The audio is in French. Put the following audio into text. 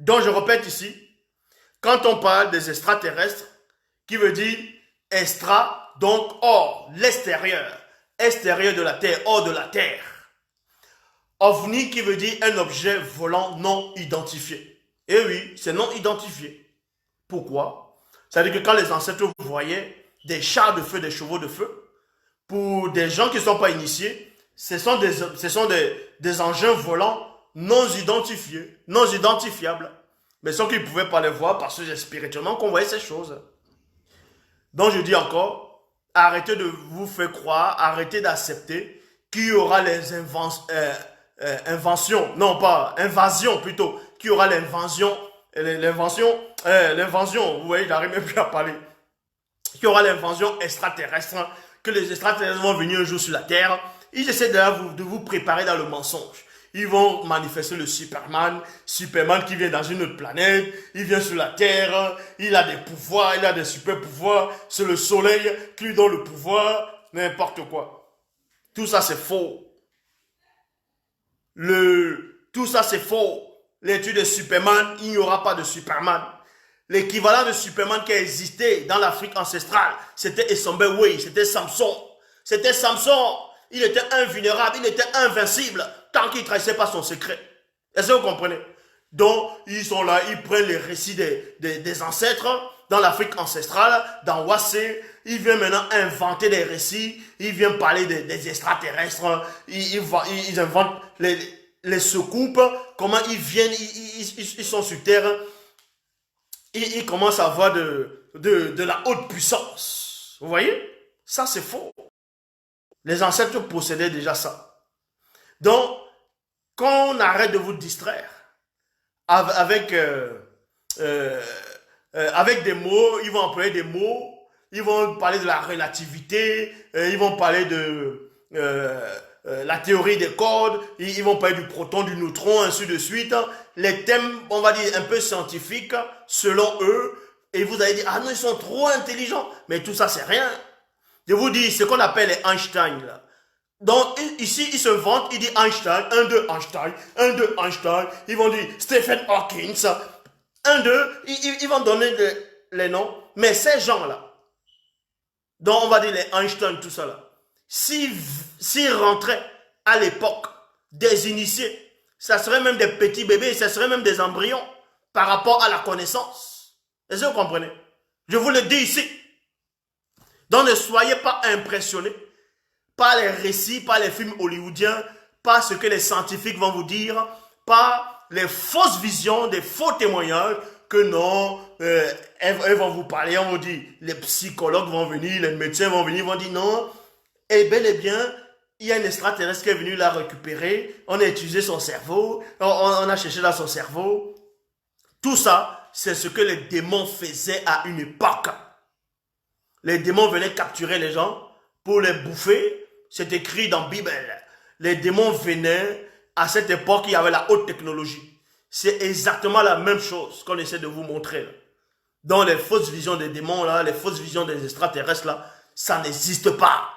Donc je répète ici, quand on parle des extraterrestres, qui veut dire extra, donc hors, l'extérieur, extérieur de la Terre, hors de la Terre. OVNI qui veut dire un objet volant non identifié. Et oui, c'est non identifié. Pourquoi? C'est-à-dire que quand les ancêtres voyaient des chars de feu, des chevaux de feu, pour des gens qui ne sont pas initiés, ce sont des engins volants non identifiés, non identifiables. Mais sans qu'ils ne pouvaient pas les voir parce que c'est spirituellement qu'on voyait ces choses. Donc je dis encore, arrêtez de vous faire croire, arrêtez d'accepter qu'il y aura les inventions, non pas invasion plutôt, qu'il y aura l'invasion, vous voyez, j'arrive même plus à parler, qu'il y aura l'invasion extraterrestre, que les extraterrestres vont venir un jour sur la Terre. Ils essaient de vous préparer dans le mensonge. Ils vont manifester le Superman qui vient dans une autre planète, il vient sur la Terre, il a des pouvoirs, il a des super pouvoirs, c'est le soleil qui lui donne le pouvoir, n'importe quoi. Tout ça c'est faux. Tout ça c'est faux. L'étude de Superman, il n'y aura pas de Superman. L'équivalent de Superman qui a existé dans l'Afrique ancestrale, c'était Esombewe, c'était Samson. C'était Samson. Il était invulnérable, il était invincible, tant qu'il ne trahissait pas son secret. Est-ce que vous comprenez? Donc, ils sont là, ils prennent les récits des ancêtres dans l'Afrique ancestrale, dans Wassé. Ils viennent maintenant inventer des récits, ils viennent parler des extraterrestres, ils inventent les soucoupes, comment ils viennent, ils sont sur Terre, ils commencent à avoir de la haute puissance. Vous voyez? Ça, c'est faux. Les ancêtres possédaient déjà ça. Donc, quand on arrête de vous distraire avec des mots, ils vont employer des mots, ils vont parler de la relativité, ils vont parler de la théorie des cordes, ils vont parler du proton, du neutron, ainsi de suite. Les thèmes, on va dire, un peu scientifiques, selon eux, et vous allez dire, ah non, ils sont trop intelligents. Mais tout ça, c'est rien. Je vous dis, ce qu'on appelle les Einstein, là. Donc, ici, ils se vantent, ils disent Einstein, 1, 2, Einstein, 1, 2, Einstein. Ils vont dire Stephen Hawking, 1, 2, ils vont donner les noms. Mais ces gens-là, dont on va dire les Einstein, tout ça là, s'ils rentraient à l'époque des initiés, ça serait même des petits bébés, ça serait même des embryons par rapport à la connaissance. Est-ce que vous comprenez? Je vous le dis ici. Donc ne soyez pas impressionnés par les récits, par les films hollywoodiens, par ce que les scientifiques vont vous dire, par les fausses visions, des faux témoignages, que non, elles vont vous parler, on vous dit, les psychologues vont venir, les médecins vont venir, vont dire non, et bel et bien, il y a un extraterrestre qui est venu la récupérer, on a utilisé son cerveau, on a cherché dans son cerveau. Tout ça, c'est ce que les démons faisaient à une époque. Les démons venaient capturer les gens pour les bouffer. C'est écrit dans la Bible. Les démons venaient, à cette époque, il y avait la haute technologie. C'est exactement la même chose qu'on essaie de vous montrer. Dans les fausses visions des démons, là, les fausses visions des extraterrestres, là, ça n'existe pas.